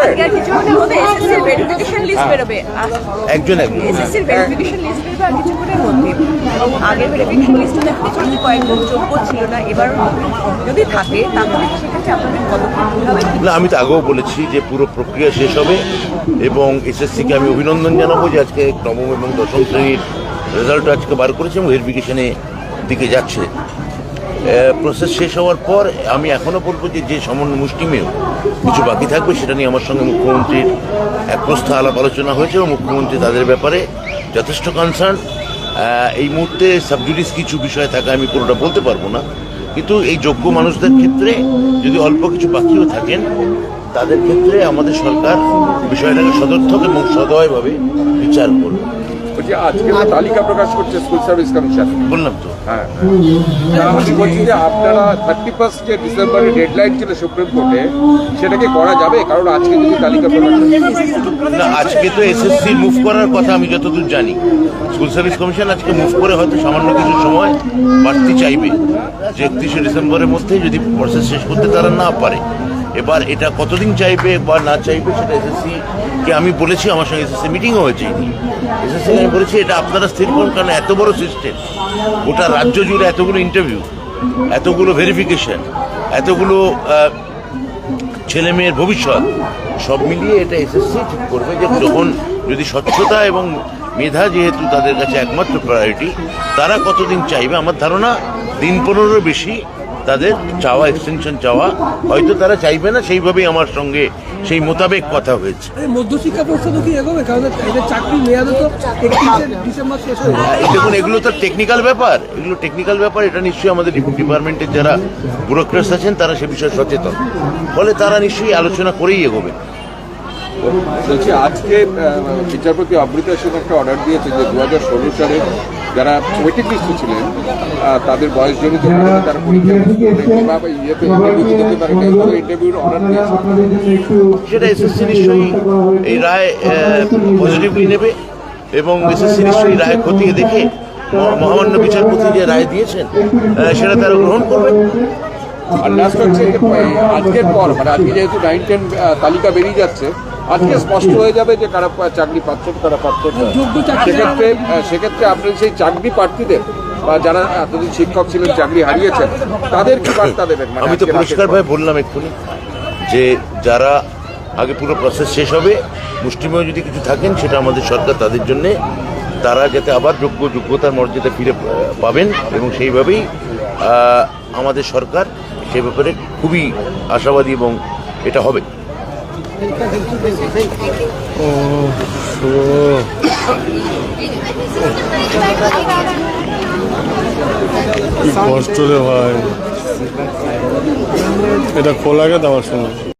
আজকে আর কিছুক্ষণের মধ্যে এসএসসির ভেরিফিকেশন লিস্ট বেরোবে। একজন এসএসসির ভেরিফিকেশন লিস্ট বেরোবে আর কিছুক্ষণের মধ্যে। আগের ভেরিফিকেশন লিস্টে দেখা গেছে কয়েকজন যোগ্য ছিল না, এবার যদি থাকে তাহলে সেক্ষেত্রে আপনাদের পদক্ষেপ হবে। না, আমি তো আগেও বলেছি যে পুরো প্রক্রিয়া শেষ হবে এবং এসএসসিকে আমি অভিনন্দন জানাবো যে আজকে নবম এবং দশম শ্রেণীর রেজাল্ট আজকে বার করেছে এবং ভেরিফিকেশনের দিকে যাচ্ছে। প্রসেস শেষ হওয়ার পর আমি এখনও বলবো যে সামান্য মুষ্টিমেয় কিছু বাকি থাকবে সেটা নিয়ে আমার সঙ্গে মুখ্যমন্ত্রীর এক প্রস্থ আলাপ আলোচনা হয়েছে এবং মুখ্যমন্ত্রী তাদের ব্যাপারে যথেষ্ট কনসার্ন। এই মুহূর্তে সাবজুডিস কিছু বিষয় থাকে, আমি পুরোটা বলতে পারবো না, কিন্তু এই যোগ্য মানুষদের ক্ষেত্রে যদি অল্প কিছু বাকিও থাকেন তাদের ক্ষেত্রে আমাদের সরকার বিষয়টাকে সদর্থক এবং সদয়ভাবে বিচার করবে। আজকে তালিকা প্রকাশ করছে স্কুল সার্ভিস কমিশন, বললাম তো। হ্যাঁ, আমি বলছি যে আপনারা 31 ডিসেম্বরের ডেডলাইন ছিল সুপ্রিম কোর্টে, সেটাকে করা যাবে? কারণ আজকে যদি তালিকা প্রকাশ না, আজকে তো এসএসসি মুভ করার কথা আমি যতদূর জানি। স্কুল সার্ভিস কমিশন আজকে মুভ করে হয়তো সামান্য কিছু সময় বাড়তি চাইবে যে 31 ডিসেম্বরের মধ্যে যদি প্রসেস শেষ করতে তারা না পারে। এবার এটা কতদিন চাইবে বা না চাইবে সেটা এসএসসিকে আমি বলেছি, আমার সঙ্গে এসএসসি মিটিংও হয়েছে। এসএসসিকে আমি বলেছি এটা আপনারা স্থির করুন, কারণ এত বড় সিস্টেম, গোটা রাজ্য জুড়ে এতগুলো ইন্টারভিউ, এতগুলো ভেরিফিকেশন, এতগুলো ছেলে মেয়ের ভবিষ্যৎ, সব মিলিয়ে এটা এসএসসি ঠিক করবে যে যখন যদি স্বচ্ছতা এবং মেধা যেহেতু তাদের কাছে একমাত্র প্রায়োরিটি, তারা কতদিন চাইবে। আমার ধারণা দিন 15 বেশি তাদের চাওয়া, এক্সটেনশন চাওয়া হয়তো তারা চাইবে না, সেইভাবেই আমার সঙ্গে সেই মোতাবেক কথা হয়েছে। মধ্যশিক্ষা পর্ষদও কি এগোবে? কারণ এদের চাকরি মেয়াদও তো 31 ডিসেম্বর শেষ হয়ে যাবে। দেখুন, এগুলো তো টেকনিক্যাল ব্যাপার, এগুলো টেকনিক্যাল ব্যাপার। এটা নিশ্চয়ই আমাদের ডিপার্টমেন্টের যারা ব্যুরোক্রেটস আছেন তারা সে বিষয়ে সচেতন, ফলে তারা নিশ্চয়ই আলোচনা করেই এগোবে। বলছি আজকে বিচারপতি অমৃতা সেন একটা অর্ডার দিয়েছে যে 2016 সালে যারা ওয়েটিং লিস্টে ছিলেন তাদের বয়সজনিত কারণে তারা ইন্টারভিউর অর্ডার দিয়েছে। সেটা এসএসসি নিশ্চয়ই এই রায় পজিটিভলি নেবে এবং এসএসসি নিশ্চয়ই রায় খতিয়ে দেখে মহামান্য বিচারপতি যে রায় দিয়েছেন সেটা তারা গ্রহণ করবে। আর লাস্ট হচ্ছে আজকের পর, মানে আজকে যেহেতু 9-10 তালিকা বেরিয়ে যাচ্ছে, আজকে স্পষ্ট হয়ে যাবে যে কারা চাকরি পাচ্ছেন কারা পাচ্ছেন। সেক্ষেত্রে আপনি সেই চাকরি প্রার্থীদের বা যারা এতদিন শিক্ষক ছিলেন চাকরি হারিয়েছেন তাদের কি বার্তা দেবেন? আমি তো পরিষ্কারভাবে বললাম এক্ষুনি যে যারা আগে পুরো প্রসেস শেষ হবে, মুষ্টিমেয় যদি কিছু থাকেন সেটা আমাদের সরকার তাদের জন্যে, তারা যাতে আবার যোগ্যতার মর্যাদা ফিরে পাবেন এবং সেইভাবেই আমাদের সরকার সে ব্যাপারে খুবই আশাবাদী এবং এটা হবে। কষ্ট রে ভাই, এটা খোলা গে দেওয়ার সময়।